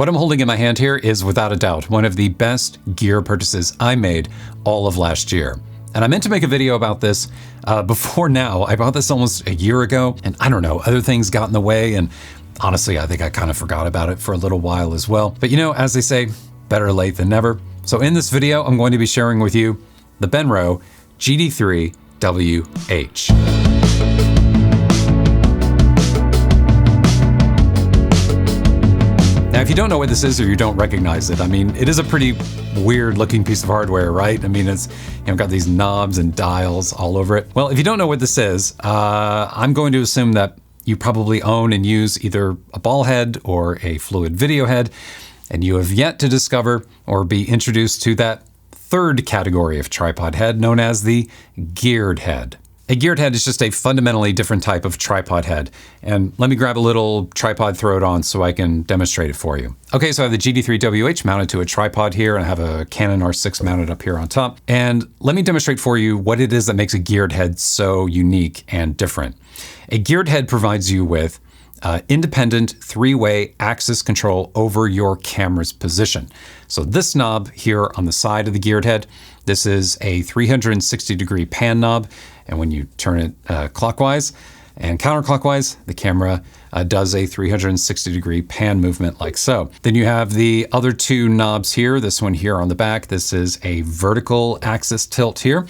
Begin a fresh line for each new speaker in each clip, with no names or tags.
What I'm holding in my hand here is without a doubt one of the best gear purchases I made all of last year. And I meant to make a video about this before now. I bought this almost a year ago, and I don't know, other things got in the way, and honestly, I think I kind of forgot about it for a little while as well. But you know, as they say, better late than never. So in this video, I'm going to be sharing with you the Benro GD3WH. Now, if you don't know what this is or you don't recognize it, I mean, it is a pretty weird looking piece of hardware, right? I mean, it's got these knobs and dials all over it. Well, if you don't know what this is, I'm going to assume that you probably own and use either a ball head or a fluid video head, and you have yet to discover or be introduced to that third category of tripod head known as the geared head. A geared head is just a fundamentally different type of tripod head. And let me grab a little tripod, throw it on so I can demonstrate it for you. Okay, so I have the GD3WH mounted to a tripod here, and I have a Canon R6 mounted up here on top. And let me demonstrate for you what it is that makes a geared head so unique and different. A geared head provides you with independent three-way axis control over your camera's position. So this knob here on the side of the geared head, this is a 360-degree pan knob. And when you turn it clockwise and counterclockwise, the camera does a 360-degree pan movement like so. Then you have the other two knobs here. This one here on the back, this is a vertical axis tilt here.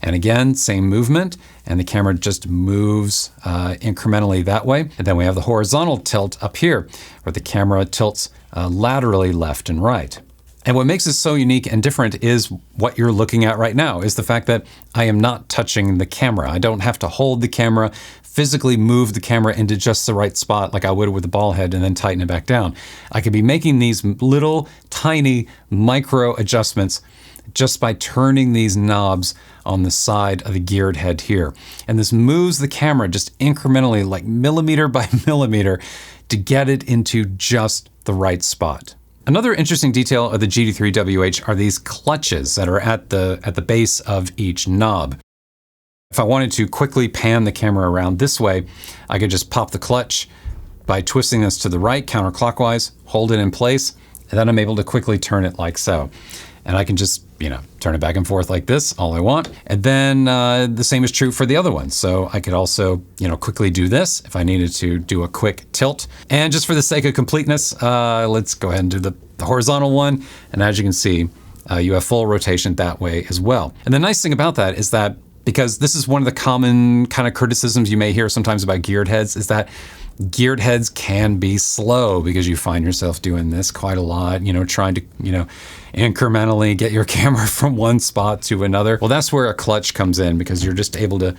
And again, same movement, and the camera just moves incrementally that way. And then we have the horizontal tilt up here, where the camera tilts laterally left and right. And what makes this so unique and different is what you're looking at right now, is the fact that I am not touching the camera. I don't have to hold the camera, physically move the camera into just the right spot like I would with the ball head and then tighten it back down. I could be making these little tiny micro adjustments just by turning these knobs on the side of the geared head here. And this moves the camera just incrementally, like millimeter by millimeter, to get it into just the right spot. Another interesting detail of the GD3WH are these clutches that are at the base of each knob. If I wanted to quickly pan the camera around this way, I could just pop the clutch by twisting this to the right counterclockwise, hold it in place, and then I'm able to quickly turn it like so. And I can just, turn it back and forth like this, all I want. And then the same is true for the other one. So I could also, quickly do this if I needed to do a quick tilt. And just for the sake of completeness, let's go ahead and do the horizontal one. And as you can see, you have full rotation that way as well. And the nice thing about that is that, because this is one of the common kind of criticisms you may hear sometimes about geared heads, is that geared heads can be slow because you find yourself doing this quite a lot, trying to, incrementally get your camera from one spot to another. Well, that's where a clutch comes in, because you're just able to,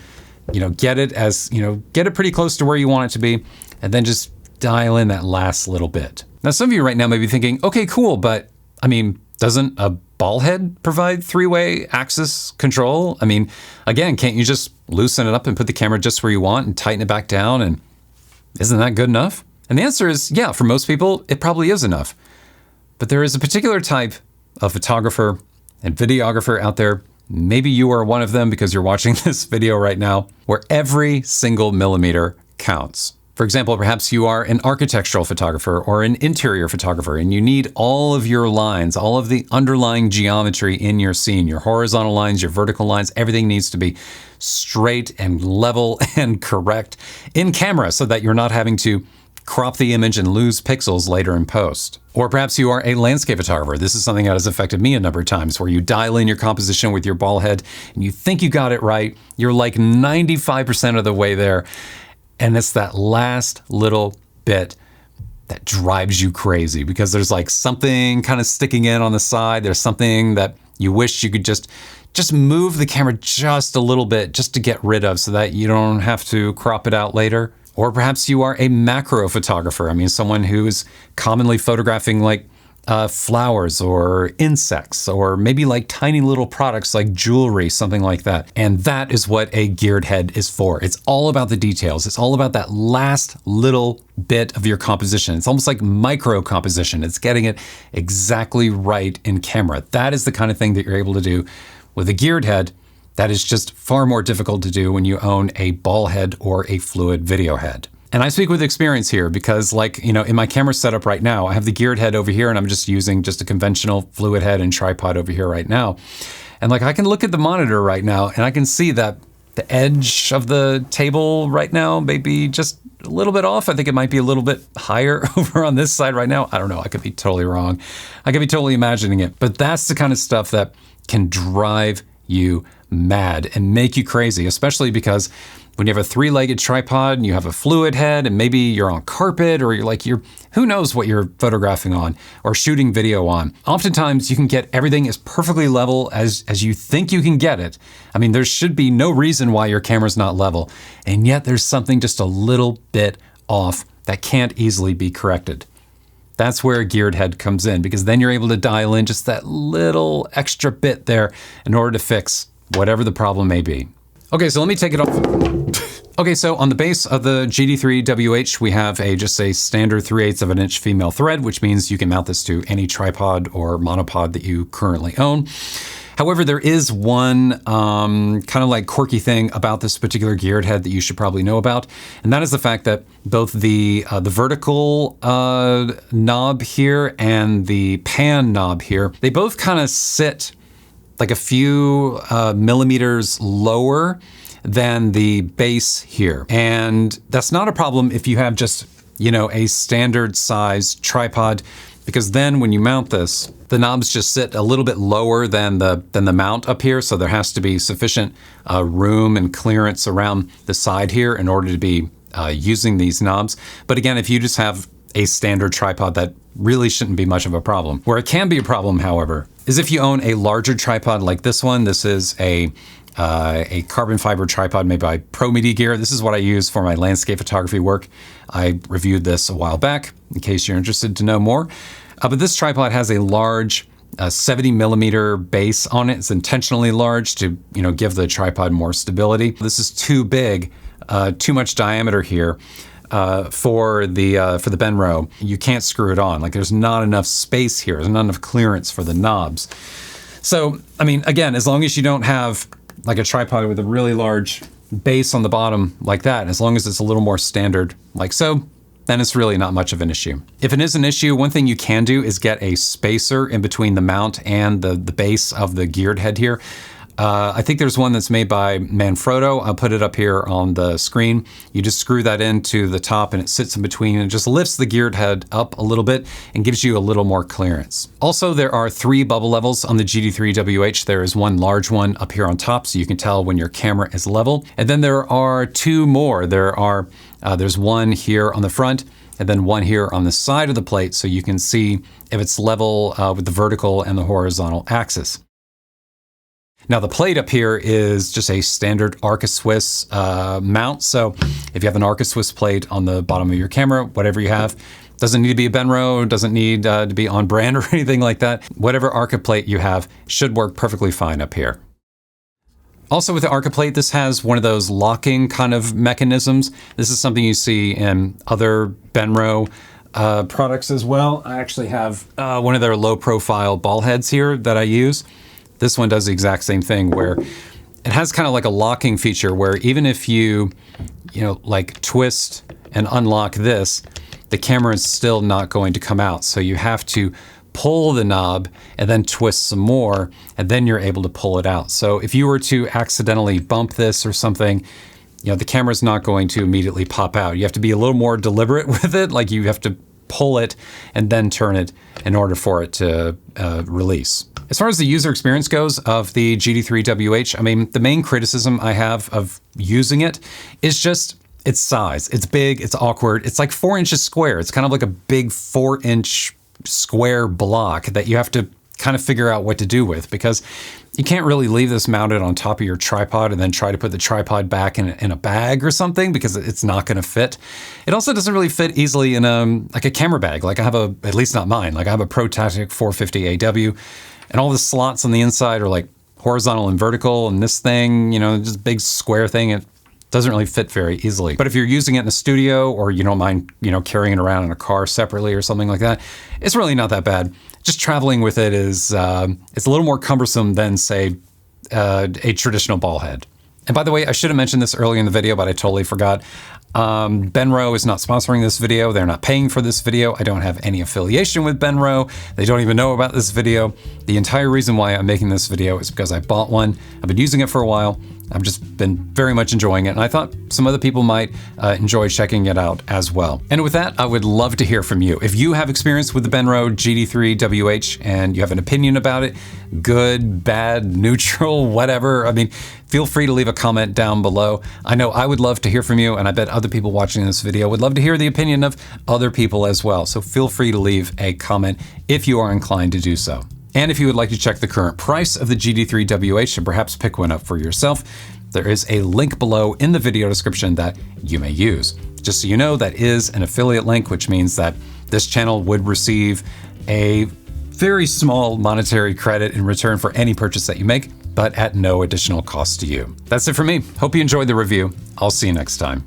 get it get it pretty close to where you want it to be, and then just dial in that last little bit. Now, some of you right now may be thinking, okay, cool, but I mean, doesn't a ball head provide three-way axis control? I mean, again, can't you just loosen it up and put the camera just where you want and tighten it back down, and isn't that good enough? And the answer is, yeah, for most people, it probably is enough. But there is a particular type of photographer and videographer out there, maybe you are one of them because you're watching this video right now, where every single millimeter counts. For example, perhaps you are an architectural photographer or an interior photographer, and you need all of your lines, all of the underlying geometry in your scene, your horizontal lines, your vertical lines, everything needs to be straight and level and correct in camera so that you're not having to crop the image and lose pixels later in post. Or perhaps you are a landscape photographer. This is something that has affected me a number of times, where you dial in your composition with your ball head and you think you got it right. You're like 95% of the way there. And it's that last little bit that drives you crazy, because there's like something kind of sticking in on the side. There's something that you wish you could just move the camera just a little bit just to get rid of, so that you don't have to crop it out later. Or perhaps you are a macro photographer. I mean, someone who is commonly photographing like flowers or insects, or maybe like tiny little products like jewelry, something like that. And that is what a geared head is for. It's all about the details. It's all about that last little bit of your composition. It's almost like micro composition. It's getting it exactly right in camera. That is the kind of thing that you're able to do with a geared head. That is just far more difficult to do when you own a ball head or a fluid video head. And I speak with experience here because, like, you know, in my camera setup right now, I have the geared head over here and I'm just using just a conventional fluid head and tripod over here right now. And like, I can look at the monitor right now and I can see that the edge of the table right now may be just a little bit off. I think it might be a little bit higher over on this side right now. I don't know. I could be totally wrong. I could be totally imagining it. But that's the kind of stuff that can drive you mad and make you crazy, especially because when you have a 3-legged tripod and you have a fluid head and maybe you're on carpet or who knows what you're photographing on or shooting video on. Oftentimes you can get everything as perfectly level as you think you can get it. I mean, there should be no reason why your camera's not level, and yet there's something just a little bit off that can't easily be corrected. That's where a geared head comes in, because then you're able to dial in just that little extra bit there in order to fix whatever the problem may be. Okay, so let me take it off. Okay, so on the base of the GD3WH, we have just a standard 3/8 of an inch female thread, which means you can mount this to any tripod or monopod that you currently own. However, there is one kind of like quirky thing about this particular geared head that you should probably know about, and that is the fact that both the vertical knob here and the pan knob here, they both kind of sit like a few millimeters lower than the base here. And that's not a problem if you have just, you know, a standard size tripod, because then when you mount this, the knobs just sit a little bit lower than the mount up here. So there has to be sufficient room and clearance around the side here in order to be using these knobs. But again, if you just have a standard tripod, that really shouldn't be much of a problem. Where it can be a problem, however, is if you own a larger tripod like this one. This is a carbon fiber tripod made by Pro Media Gear. This is what I use for my landscape photography work. I reviewed this a while back, in case you're interested to know more. But this tripod has a large 70 millimeter base on it. It's intentionally large to, you know, give the tripod more stability. This is too big, too much diameter here. For the Benro. You can't screw it on. Like, there's not enough space here. There's not enough clearance for the knobs. So, I mean, again, as long as you don't have like a tripod with a really large base on the bottom like that, as long as it's a little more standard like so, then it's really not much of an issue. If it is an issue, one thing you can do is get a spacer in between the mount and the base of the geared head here. I think there's one that's made by Manfrotto. I'll put it up here on the screen. You just screw that into the top and it sits in between and just lifts the geared head up a little bit and gives you a little more clearance. Also, there are 3 bubble levels on the GD3WH. There is one large one up here on top so you can tell when your camera is level. And then there are 2 more. There's one here on the front and then one here on the side of the plate so you can see if it's level with the vertical and the horizontal axis. Now the plate up here is just a standard Arca Swiss mount. So if you have an Arca Swiss plate on the bottom of your camera, whatever you have, doesn't need to be a Benro, doesn't need to be on brand or anything like that. Whatever Arca plate you have should work perfectly fine up here. Also with the Arca plate, this has one of those locking kind of mechanisms. This is something you see in other Benro products as well. I actually have one of their low profile ball heads here that I use. This one does the exact same thing where it has kind of like a locking feature where even if you like twist and unlock this, the camera is still not going to come out. So you have to pull the knob and then twist some more, and then you're able to pull it out. So if you were to accidentally bump this or something, the camera's not going to immediately pop out. You have to be a little more deliberate with it. Like you have to pull it and then turn it in order for it to release. As far as the user experience goes of the GD3WH, I mean, the main criticism I have of using it is just its size. It's big, it's awkward. It's like 4 inches square. It's kind of like a big 4-inch square block that you have to kind of figure out what to do with, because you can't really leave this mounted on top of your tripod and then try to put the tripod back in a bag or something, because it's not going to fit. It also doesn't really fit easily in like a camera bag. Like I have at least not mine, like I have a ProTactic 450 AW, and all the slots on the inside are like horizontal and vertical, and this thing, just big square thing, it doesn't really fit very easily. But if you're using it in a studio, or you don't mind, carrying it around in a car separately or something like that, it's really not that bad. Just traveling with it is, it's a little more cumbersome than, say, a traditional ball head. And by the way, I should have mentioned this earlier in the video, but I totally forgot. Benro is not sponsoring this video. They're not paying for this video. I don't have any affiliation with Benro. They don't even know about this video. The entire reason why I'm making this video is because I bought one. I've been using it for a while. I've just been very much enjoying it, and I thought some other people might enjoy checking it out as well. And with that, I would love to hear from you. If you have experience with the Benro GD3WH and you have an opinion about it, good, bad, neutral, whatever, I mean, feel free to leave a comment down below. I know I would love to hear from you, and I bet other people watching this video would love to hear the opinion of other people as well. So feel free to leave a comment if you are inclined to do so. And if you would like to check the current price of the GD3WH and perhaps pick one up for yourself, there is a link below in the video description that you may use. Just so you know, that is an affiliate link, which means that this channel would receive a very small monetary credit in return for any purchase that you make, but at no additional cost to you. That's it for me. Hope you enjoyed the review. I'll see you next time.